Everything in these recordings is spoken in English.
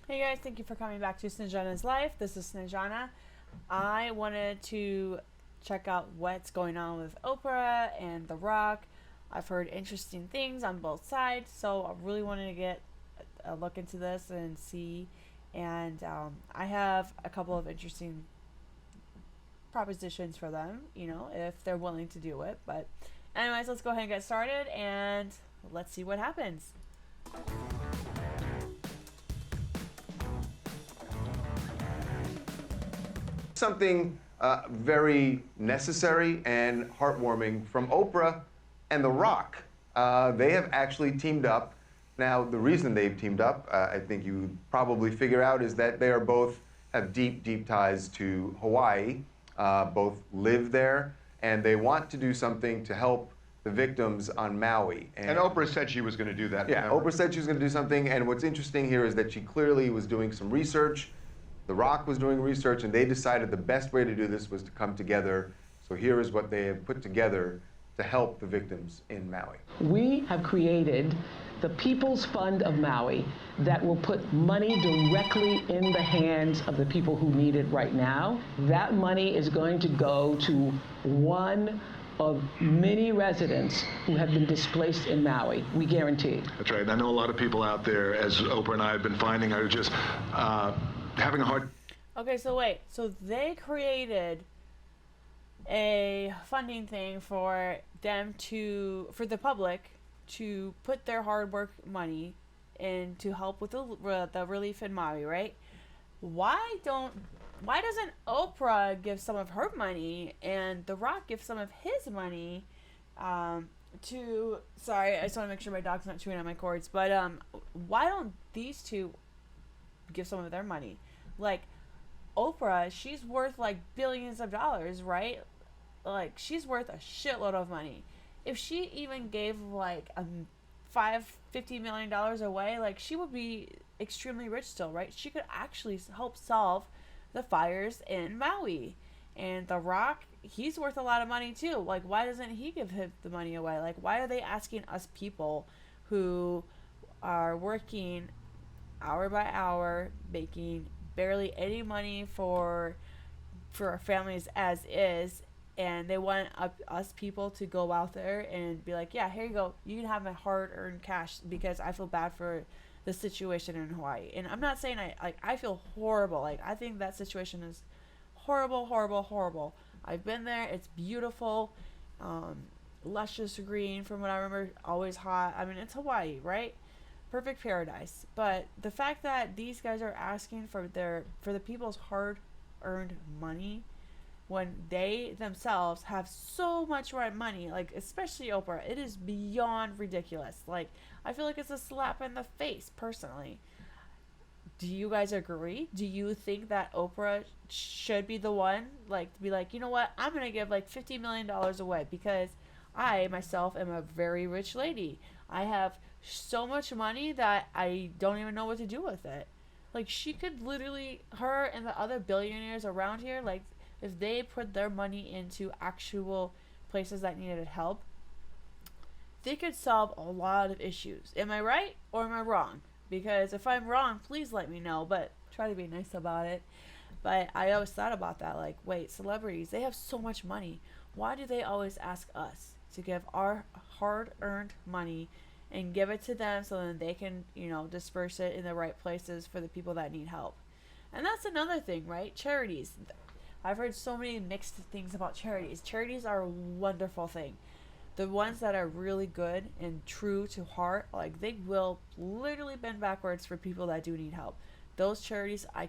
Hey guys, thank you for coming back to Snejana's Life. This is Snejana. I wanted to check out what's going on with Oprah and The Rock. I've heard interesting things on both sides, so I really wanted to get a look into this and see. And I have a couple of interesting propositions for them, if they're willing to do it. But, anyways, let's go ahead and get started and let's see what happens. Something very necessary and heartwarming from Oprah and The Rock. They have actually teamed up. Now, the reason they've teamed up, I think you probably figure out, is that they are both have deep, deep ties to Hawaii, both live there, and they want to do something to help the victims on Maui. And Oprah said she was going to do that. Yeah, remember? Oprah said she was going to do something, and what's interesting here is that she clearly was doing some research. The Rock was doing research, and they decided the best way to do this was to come together. So here is what they have put together to help the victims in Maui. We have created the People's Fund of Maui that will put money directly in the hands of the people who need it right now. That money is going to go to one of many residents who have been displaced in Maui. We guarantee. That's right. I know a lot of people out there, as Oprah and I have been finding, are just having a hard. Okay, so wait. So they created a funding thing for the public to put their hard work money in to help with the relief in Maui, right? Why doesn't Oprah give some of her money and The Rock give some of his money sorry, I just want to make sure my dog's not chewing on my cords, but why don't these two give some of their money? Like, Oprah, she's worth like billions of dollars, right? Like, she's worth a shitload of money. If she even gave like $50 million away, like, she would be extremely rich still, right? She could actually help solve the fires in Maui. And The Rock, he's worth a lot of money too. Like, why doesn't he give him the money away? Like, why are they asking us people who are working hour by hour, making barely any money for our families as is, and they want us people to go out there and be like, yeah, here you go, you can have my hard-earned cash because I feel bad for the situation in Hawaii. And I'm not saying I feel horrible. Like, I think that situation is horrible, horrible, horrible. I've been there. It's beautiful, luscious green from what I remember, always hot. I mean, it's Hawaii, right? Perfect paradise. But the fact that these guys are asking for the people's hard-earned money when they themselves have so much money, like, especially Oprah, it is beyond ridiculous. Like, I feel like it's a slap in the face, personally. Do you guys agree? Do you think that Oprah should be the one, like, to be like, you know what, I'm going to give like $50 million away because I myself am a very rich lady. I have so much money that I don't even know what to do with it. Like, she could literally, her and the other billionaires around here, like, if they put their money into actual places that needed help, they could solve a lot of issues. Am I right or am I wrong? Because if I'm wrong, please let me know, but try to be nice about it. But I always thought about that, like, wait, celebrities, they have so much money. Why do they always ask us to give our hard-earned money and give it to them so then they can, disperse it in the right places for the people that need help? And that's another thing, right? Charities. I've heard so many mixed things about charities. Charities are a wonderful thing. The ones that are really good and true to heart, like, they will literally bend backwards for people that do need help. Those charities I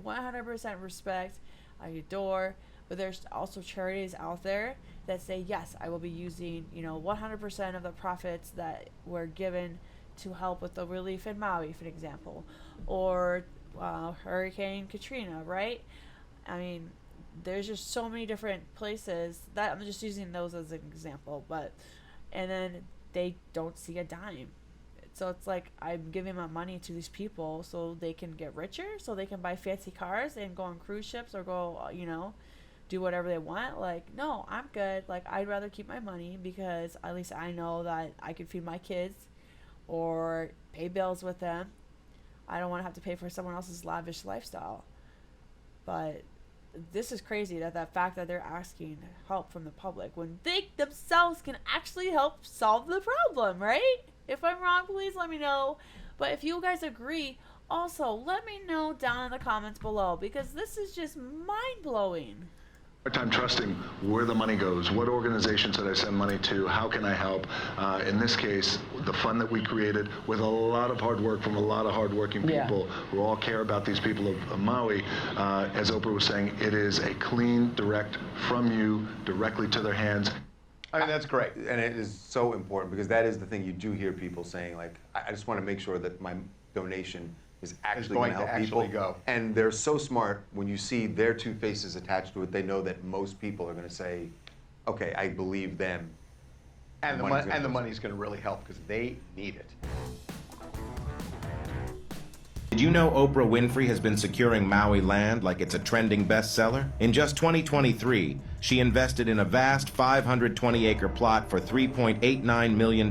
100% respect, I adore, but there's also charities out there that say, yes, I will be using, 100% of the profits that were given to help with the relief in Maui, for example, or Hurricane Katrina, right? I mean, there's just so many different places that I'm just using those as an example, and then they don't see a dime. So it's like, I'm giving my money to these people so they can get richer, so they can buy fancy cars and go on cruise ships or go, do whatever they want. Like, no, I'm good. Like, I'd rather keep my money because at least I know that I can feed my kids or pay bills with them I don't want to have to pay for someone else's lavish lifestyle. But this is crazy that the fact that they're asking help from the public when they themselves can actually help solve the problem, right? If I'm wrong, please let me know. But if you guys agree, also let me know down in the comments below, because this is just mind-blowing. Hard time trusting where the money goes. What organization should I send money to? How can I help? In this case, the fund that we created with a lot of hard work from a lot of hardworking people who all care about these people of Maui. As Oprah was saying, it is a clean, direct from you directly to their hands. I mean, that's great. And it is so important, because that is the thing you do hear people saying, like, I just want to make sure that my donation is actually going to help people. Go. And they're so smart. When you see their two faces attached to it, they know that most people are going to say, okay, I believe them. And the money's going to really help, because they need it. Did you know Oprah Winfrey has been securing Maui land like it's a trending bestseller? In just 2023, she invested in a vast 520-acre plot for $3.89 million,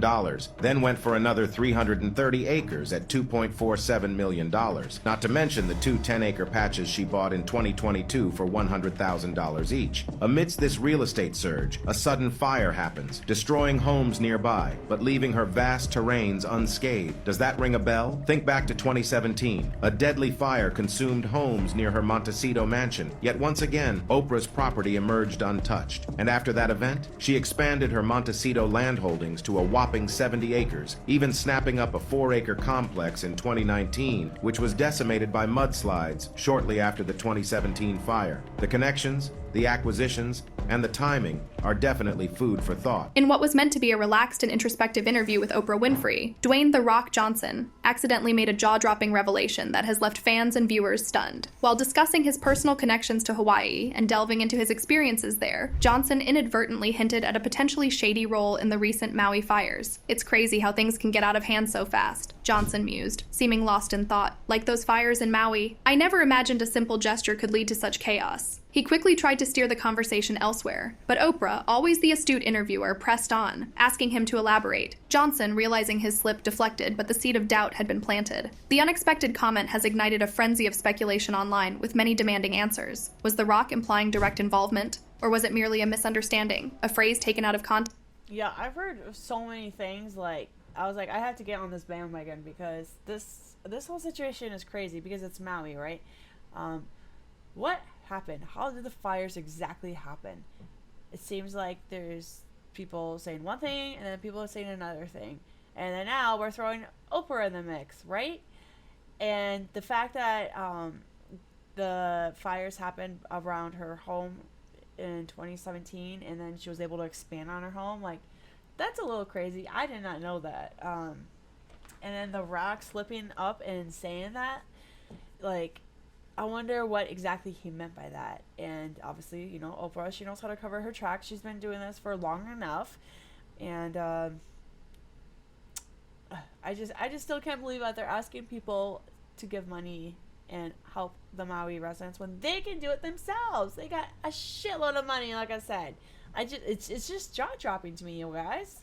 then went for another 330 acres at $2.47 million, not to mention the two 10-acre patches she bought in 2022 for $100,000 each. Amidst this real estate surge, a sudden fire happens, destroying homes nearby, but leaving her vast terrains unscathed. Does that ring a bell? Think back to 2017. A deadly fire consumed homes near her Montecito mansion, yet once again, Oprah's property emerged untouched. And after that event, she expanded her Montecito land holdings to a whopping 70 acres, even snapping up a 4-acre complex in 2019, which was decimated by mudslides shortly after the 2017 fire. The connections, the acquisitions, and the timing are definitely food for thought. In what was meant to be a relaxed and introspective interview with Oprah Winfrey, Dwayne "The Rock" Johnson accidentally made a jaw-dropping revelation that has left fans and viewers stunned. While discussing his personal connections to Hawaii and delving into his experiences there, Johnson inadvertently hinted at a potentially shady role in the recent Maui fires. "It's crazy how things can get out of hand so fast," Johnson mused, seeming lost in thought. "Like those fires in Maui, I never imagined a simple gesture could lead to such chaos." He quickly tried to steer the conversation elsewhere, but Oprah, always the astute interviewer, pressed on, asking him to elaborate. Johnson, realizing his slip, deflected, but the seed of doubt had been planted. The unexpected comment has ignited a frenzy of speculation online, with many demanding answers. Was The Rock implying direct involvement? Or was it merely a misunderstanding, a phrase taken out of context? Yeah, I've heard so many things, like, I was like, I have to get on this bandwagon, because this whole situation is crazy, because it's Maui, right? What happened? How did the fires exactly happen? It seems like there's people saying one thing and then people are saying another thing, and then now we're throwing Oprah in the mix, right? And the fact that the fires happened around her home in 2017, and then she was able to expand on her home, like, that's a little crazy. I did not know that. And then The Rock slipping up and saying that, like, I wonder what exactly he meant by that. And obviously, you know, Oprah, she knows how to cover her tracks. She's been doing this for long enough. And I just still can't believe that they're asking people to give money and help the Maui residents when they can do it themselves. They got a shitload of money, like I said. It's just jaw-dropping to me, you guys.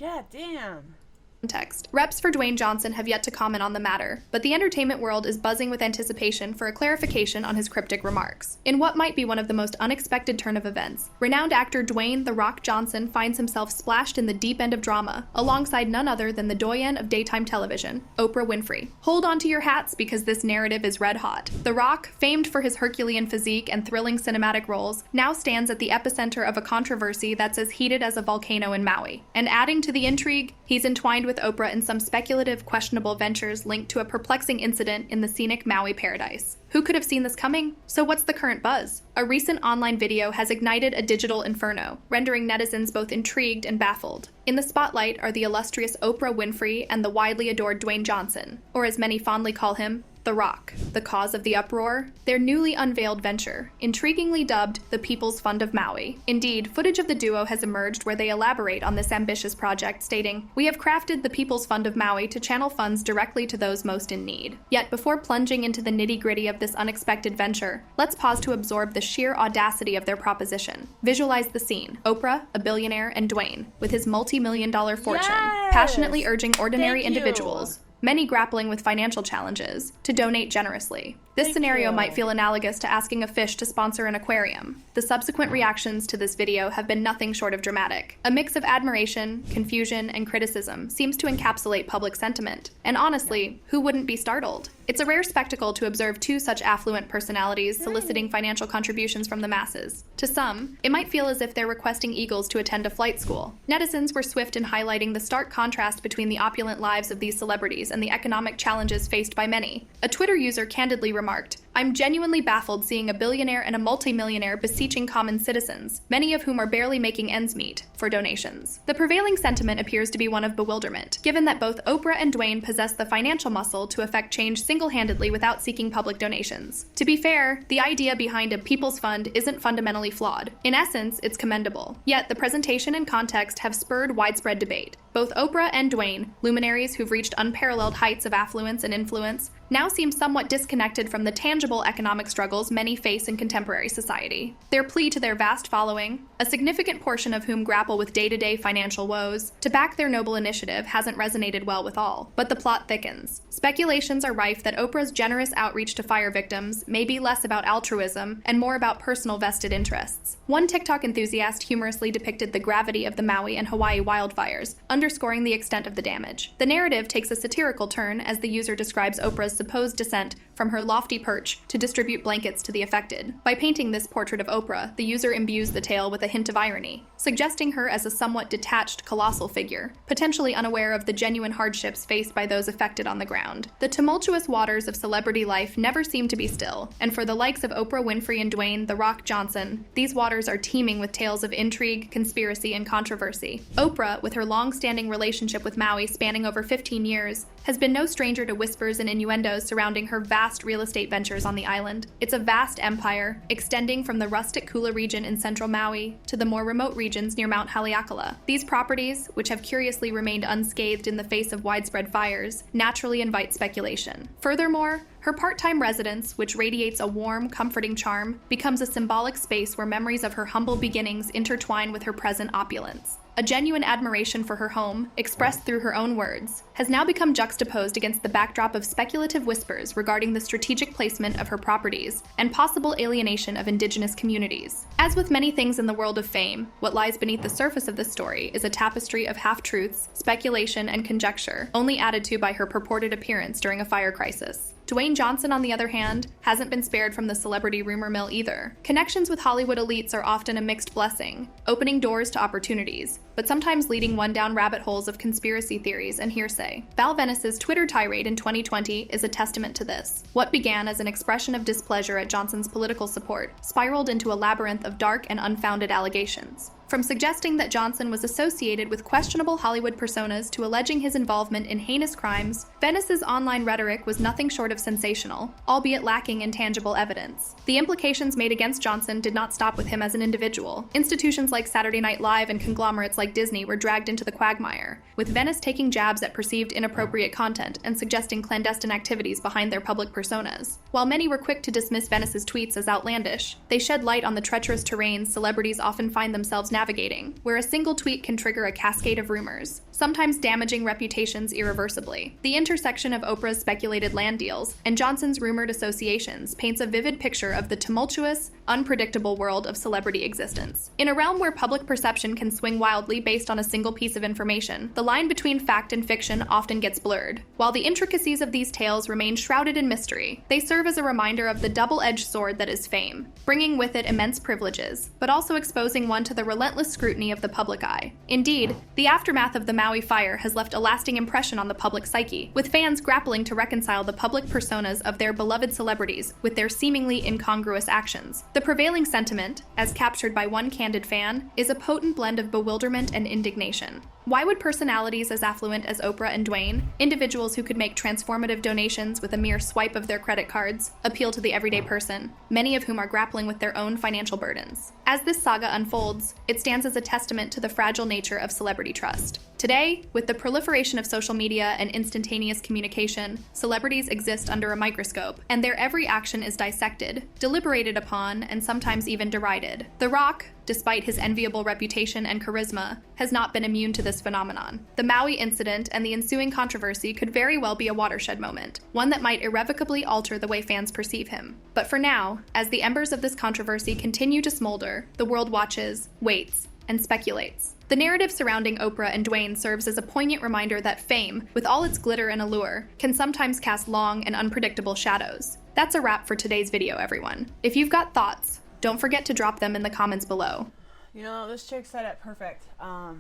God damn. Context. Reps for Dwayne Johnson have yet to comment on the matter, but the entertainment world is buzzing with anticipation for a clarification on his cryptic remarks. In what might be one of the most unexpected turn of events, renowned actor Dwayne "The Rock" Johnson finds himself splashed in the deep end of drama, alongside none other than the doyen of daytime television, Oprah Winfrey. Hold on to your hats, because this narrative is red hot. The Rock, famed for his Herculean physique and thrilling cinematic roles, now stands at the epicenter of a controversy that's as heated as a volcano in Maui. And adding to the intrigue, he's entwined with Oprah in some speculative, questionable ventures linked to a perplexing incident in the scenic Maui paradise. Who could have seen this coming? So what's the current buzz? A recent online video has ignited a digital inferno, rendering netizens both intrigued and baffled. In the spotlight are the illustrious Oprah Winfrey and the widely adored Dwayne Johnson, or as many fondly call him, The Rock. The cause of the uproar? Their newly unveiled venture, intriguingly dubbed the People's Fund of Maui. Indeed, footage of the duo has emerged where they elaborate on this ambitious project, stating, "We have crafted the People's Fund of Maui to channel funds directly to those most in need." Yet before plunging into the nitty-gritty of this unexpected venture, let's pause to absorb the sheer audacity of their proposition. Visualize the scene. Oprah, a billionaire, and Dwayne, with his multi-million-dollar fortune, Yes! passionately urging ordinary Thank you. individuals many grappling with financial challenges, to donate generously. This scenario might feel analogous to asking a fish to sponsor an aquarium. The subsequent reactions to this video have been nothing short of dramatic. A mix of admiration, confusion, and criticism seems to encapsulate public sentiment. And honestly, who wouldn't be startled? It's a rare spectacle to observe two such affluent personalities soliciting financial contributions from the masses. To some, it might feel as if they're requesting eagles to attend a flight school. Netizens were swift in highlighting the stark contrast between the opulent lives of these celebrities and the economic challenges faced by many. A Twitter user candidly remarked, "I'm genuinely baffled seeing a billionaire and a multimillionaire beseeching common citizens, many of whom are barely making ends meet, for donations." The prevailing sentiment appears to be one of bewilderment, given that both Oprah and Dwayne possess the financial muscle to effect change single-handedly without seeking public donations. To be fair, the idea behind a people's fund isn't fundamentally flawed. In essence, it's commendable. Yet the presentation and context have spurred widespread debate. Both Oprah and Dwayne, luminaries who've reached unparalleled heights of affluence and influence, now seem somewhat disconnected from the tangible economic struggles many face in contemporary society. Their plea to their vast following, a significant portion of whom grapple with day-to-day financial woes, to back their noble initiative hasn't resonated well with all. But the plot thickens. Speculations are rife that Oprah's generous outreach to fire victims may be less about altruism and more about personal vested interests. One TikTok enthusiast humorously depicted the gravity of the Maui and Hawaii wildfires, underscoring the extent of the damage. The narrative takes a satirical turn as the user describes Oprah's supposed descent from her lofty perch to distribute blankets to the affected. By painting this portrait of Oprah, the user imbues the tale with a hint of irony, suggesting her as a somewhat detached, colossal figure, potentially unaware of the genuine hardships faced by those affected on the ground. The tumultuous waters of celebrity life never seem to be still, and for the likes of Oprah Winfrey and Dwayne "The Rock" Johnson, these waters are teeming with tales of intrigue, conspiracy, and controversy. Oprah, with her long-standing relationship with Maui spanning over 15 years, has been no stranger to whispers and innuendos surrounding her vast real estate ventures on the island. It's a vast empire, extending from the rustic Kula region in central Maui to the more remote regions near Mount Haleakala. These properties, which have curiously remained unscathed in the face of widespread fires, naturally invite speculation. Furthermore, her part-time residence, which radiates a warm, comforting charm, becomes a symbolic space where memories of her humble beginnings intertwine with her present opulence. A genuine admiration for her home, expressed through her own words, has now become juxtaposed against the backdrop of speculative whispers regarding the strategic placement of her properties and possible alienation of indigenous communities. As with many things in the world of fame, what lies beneath the surface of this story is a tapestry of half-truths, speculation, and conjecture, only added to by her purported appearance during a fire crisis. Dwayne Johnson, on the other hand, hasn't been spared from the celebrity rumor mill either. Connections with Hollywood elites are often a mixed blessing, opening doors to opportunities, but sometimes leading one down rabbit holes of conspiracy theories and hearsay. Val Venis's Twitter tirade in 2020 is a testament to this. What began as an expression of displeasure at Johnson's political support spiraled into a labyrinth of dark and unfounded allegations. From suggesting that Johnson was associated with questionable Hollywood personas to alleging his involvement in heinous crimes, Venis's online rhetoric was nothing short of sensational, albeit lacking in tangible evidence. The implications made against Johnson did not stop with him as an individual. Institutions like Saturday Night Live and conglomerates like Disney were dragged into the quagmire, with Venis taking jabs at perceived inappropriate content and suggesting clandestine activities behind their public personas. While many were quick to dismiss Venis's tweets as outlandish, they shed light on the treacherous terrain celebrities often find themselves navigating, where a single tweet can trigger a cascade of rumors, sometimes damaging reputations irreversibly. The intersection of Oprah's speculated land deals and Johnson's rumored associations paints a vivid picture of the tumultuous, unpredictable world of celebrity existence. In a realm where public perception can swing wildly based on a single piece of information, the line between fact and fiction often gets blurred. While the intricacies of these tales remain shrouded in mystery, they serve as a reminder of the double-edged sword that is fame, bringing with it immense privileges, but also exposing one to the relentless scrutiny of the public eye. Indeed, the aftermath of the Maui fire has left a lasting impression on the public psyche, with fans grappling to reconcile the public personas of their beloved celebrities with their seemingly incongruous actions. The prevailing sentiment, as captured by one candid fan, is a potent blend of bewilderment and indignation. Why would personalities as affluent as Oprah and Dwayne, individuals who could make transformative donations with a mere swipe of their credit cards, appeal to the everyday person, many of whom are grappling with their own financial burdens? As this saga unfolds, it stands as a testament to the fragile nature of celebrity trust. Today, with the proliferation of social media and instantaneous communication, celebrities exist under a microscope, and their every action is dissected, deliberated upon, and sometimes even derided. The Rock, despite his enviable reputation and charisma, has not been immune to this phenomenon. The Maui incident and the ensuing controversy could very well be a watershed moment, one that might irrevocably alter the way fans perceive him. But for now, as the embers of this controversy continue to smolder, the world watches, waits, and speculates. The narrative surrounding Oprah and Dwayne serves as a poignant reminder that fame, with all its glitter and allure, can sometimes cast long and unpredictable shadows. That's a wrap for today's video, everyone. If you've got thoughts, don't forget to drop them in the comments below. You know, this chick said it perfect. I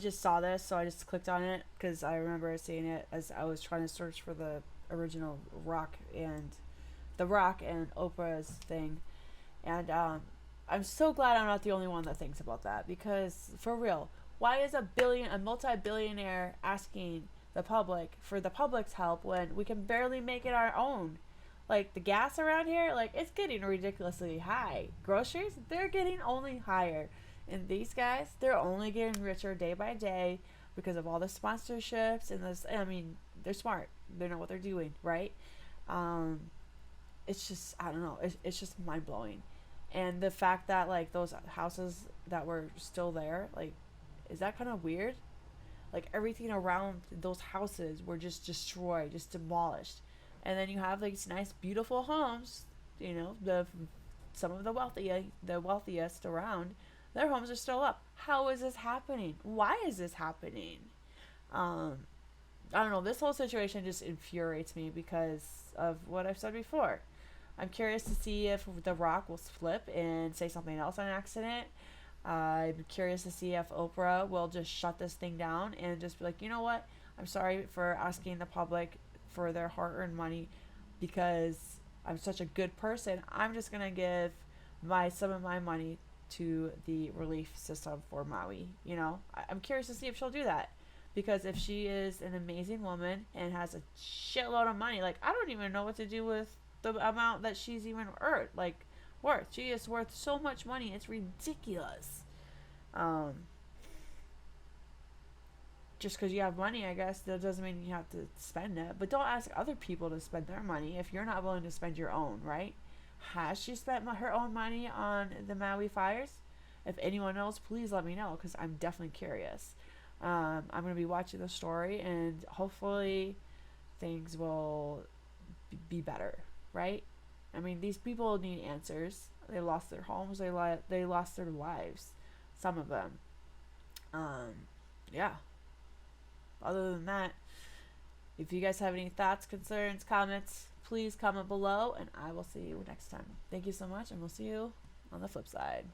just saw this, so I just clicked on it because I remember seeing it as I was trying to search for the original Rock and Oprah's thing. And I'm so glad I'm not the only one that thinks about that, because for real, why is a multi-billionaire asking the public for the public's help when we can barely make it our own? Like, the gas around here, like, it's getting ridiculously high. Groceries, they're getting only higher. And these guys, they're only getting richer day by day because of all the sponsorships and this. I mean, they're smart. They know what they're doing, right? It's just, I don't know. It's just mind-blowing. And the fact that, like, those houses that were still there, like, is that kind of weird? Like, everything around those houses were just destroyed, just demolished. And then you have, like, these nice, beautiful homes, you know, some of the wealthiest around, their homes are still up. How is this happening? Why is this happening? I don't know. This whole situation just infuriates me because of what I've said before. I'm curious to see if The Rock will flip and say something else on accident. I'm curious to see if Oprah will just shut this thing down and just be like, you know what? I'm sorry for asking the public for their hard-earned money because I'm such a good person. I'm just going to give some of my money to the relief system for Maui. You know, I'm curious to see if she'll do that, because if she is an amazing woman and has a shitload of money, like, I don't even know what to do with the amount that she's even worth. She is worth so much money, it's ridiculous. Just because you have money, I guess, that doesn't mean you have to spend it. But don't ask other people to spend their money if you're not willing to spend your own, right? Has she spent her own money on the Maui fires? If anyone knows, please let me know, because I'm definitely curious. I'm going to be watching the story, and hopefully things will be better, right? I mean, these people need answers. They lost their homes. They lost their lives. Some of them. Yeah. Other than that, if you guys have any thoughts, concerns, comments, please comment below, and I will see you next time. Thank you so much, and we'll see you on the flip side.